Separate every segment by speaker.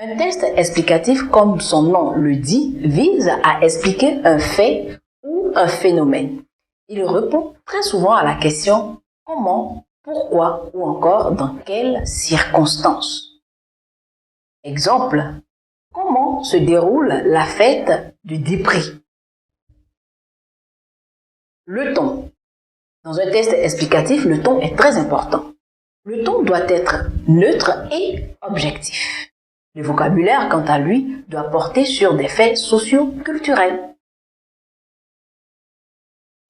Speaker 1: Un test explicatif, comme son nom le dit, vise à expliquer un fait ou un phénomène. Il répond très souvent à la question « comment ?» pourquoi ou encore dans quelles circonstances. Exemple, comment se déroule la fête du Dipri? Le ton. Dans un test explicatif, le ton est très important. Le ton doit être neutre et objectif. Le vocabulaire, quant à lui, doit porter sur des faits socio-culturels.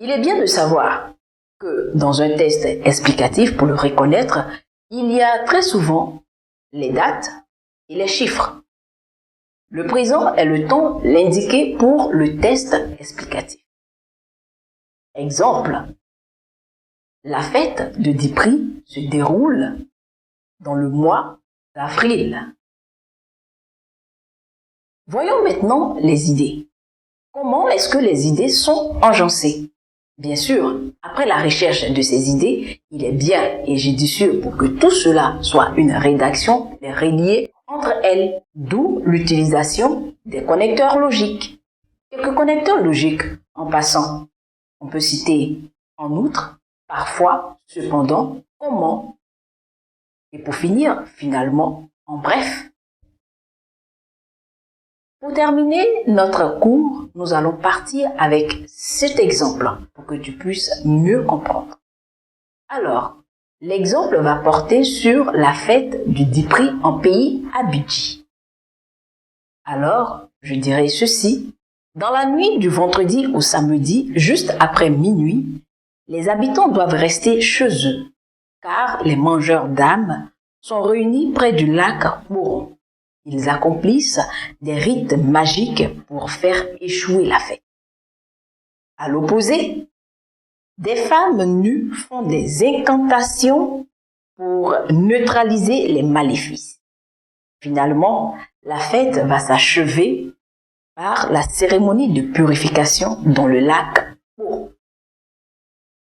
Speaker 1: Il est bien de savoir que dans un test explicatif, pour le reconnaître, il y a très souvent les dates et les chiffres. Le présent est le temps l'indiqué pour le test explicatif. Exemple, la fête de Dipri se déroule dans le mois d'avril. Voyons maintenant les idées. Comment est-ce que les idées sont agencées? Bien sûr, après la recherche de ces idées, il est bien et judicieux pour que tout cela soit une rédaction reliée entre elles, d'où l'utilisation des connecteurs logiques. Quelques connecteurs logiques en passant. On peut citer en outre, parfois, cependant, comment. Et pour finir, finalement, en bref. Pour terminer notre cours, nous allons partir avec cet exemple pour que tu puisses mieux comprendre. Alors, l'exemple va porter sur la fête du Dipri en pays Abidji. Alors, je dirai ceci. Dans la nuit du vendredi au samedi, juste après minuit, les habitants doivent rester chez eux, car les mangeurs d'âmes sont réunis près du lac Boron. Ils accomplissent des rites magiques pour faire échouer la fête. À l'opposé, des femmes nues font des incantations pour neutraliser les maléfices. Finalement, la fête va s'achever par la cérémonie de purification dans le lac Boron.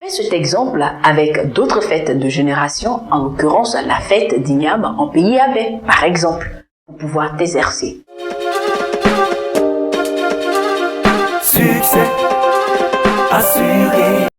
Speaker 1: Fais cet exemple avec d'autres fêtes de génération, en l'occurrence la fête d'Igname en pays Abé, par exemple, pour pouvoir t'exercer.
Speaker 2: Succès assuré.